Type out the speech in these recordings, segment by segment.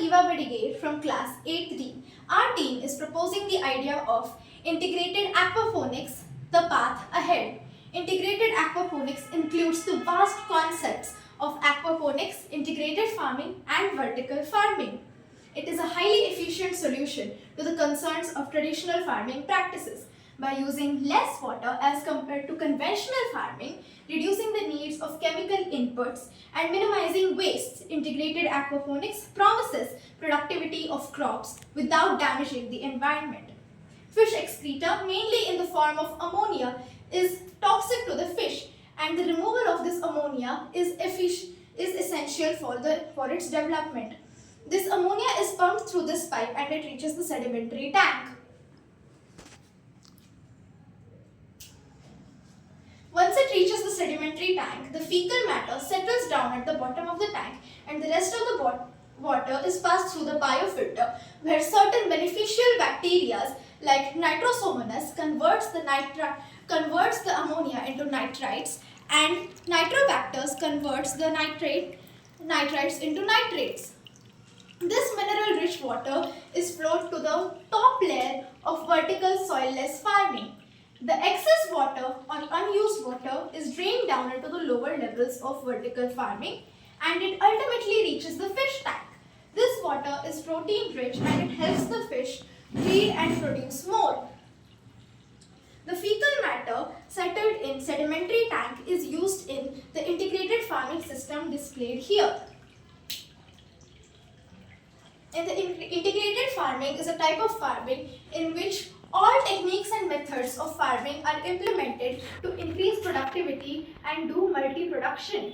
Eva Badigay from class 8th D. Our team is proposing the idea of integrated aquaponics, the path ahead. Integrated aquaponics includes the vast concepts of aquaponics, integrated farming and vertical farming. It is a highly efficient solution to the concerns of traditional farming practices by using less water as compared to conventional farming, reducing the needs of chemical inputs and minimizing wastes. Integrated aquaponics promises productivity of crops without damaging the environment. Fish excreta, mainly in the form of ammonia, is toxic to the fish, and the removal of this ammonia is essential for its development. This ammonia is pumped through this pipe and it reaches the sedimentary tank. Once it reaches the sedimentary tank, the fecal matter settles down at the bottom of the tank and the rest of the water is passed through the biofilter, where certain beneficial bacteria like Nitrosomonas converts the ammonia into nitrites, and Nitrobacter converts the nitrites into nitrates. This mineral-rich water is flowed to the top layer of vertical soilless farming. The excess water or unused water is drained down into the lower levels of vertical farming and it ultimately reaches the fish tank. This water is protein-rich and it helps the fish breed and produce more. The fecal matter settled in sedimentary tank is used in the integrated farming system displayed here. In the integrated farming is a type of farming in which all techniques and methods of farming are implemented to increase productivity and do multi-production.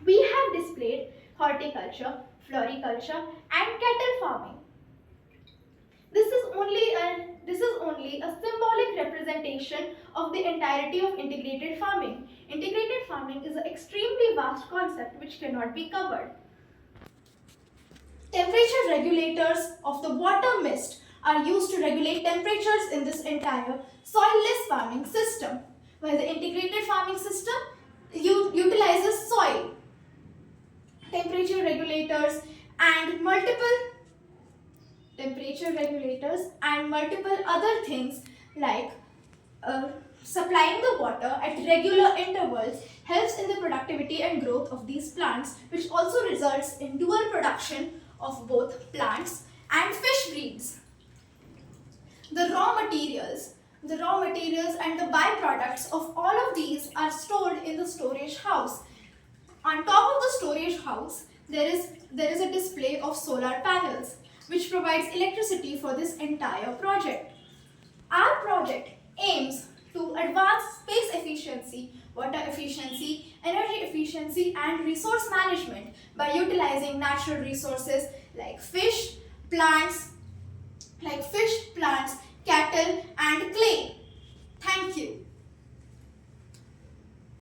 We have displayed horticulture, floriculture and cattle farming. This is only a symbolic representation of the entirety of integrated farming. Integrated farming is an extremely vast concept which cannot be covered. Temperature regulators of the water mist are used to regulate temperatures in this entire soilless farming system, while the integrated farming system utilizes soil, temperature regulators and multiple other things like supplying the water at regular intervals helps in the productivity and growth of these plants, which also results in dual production of both plants and fish breeds. The raw materials and the byproducts of all of these are stored in the storage house. On top of the storage house, there is a display of solar panels, which provides electricity for this entire project. Our project aims to advance space efficiency, water efficiency, energy efficiency, and resource management by utilizing natural resources like fish, plants,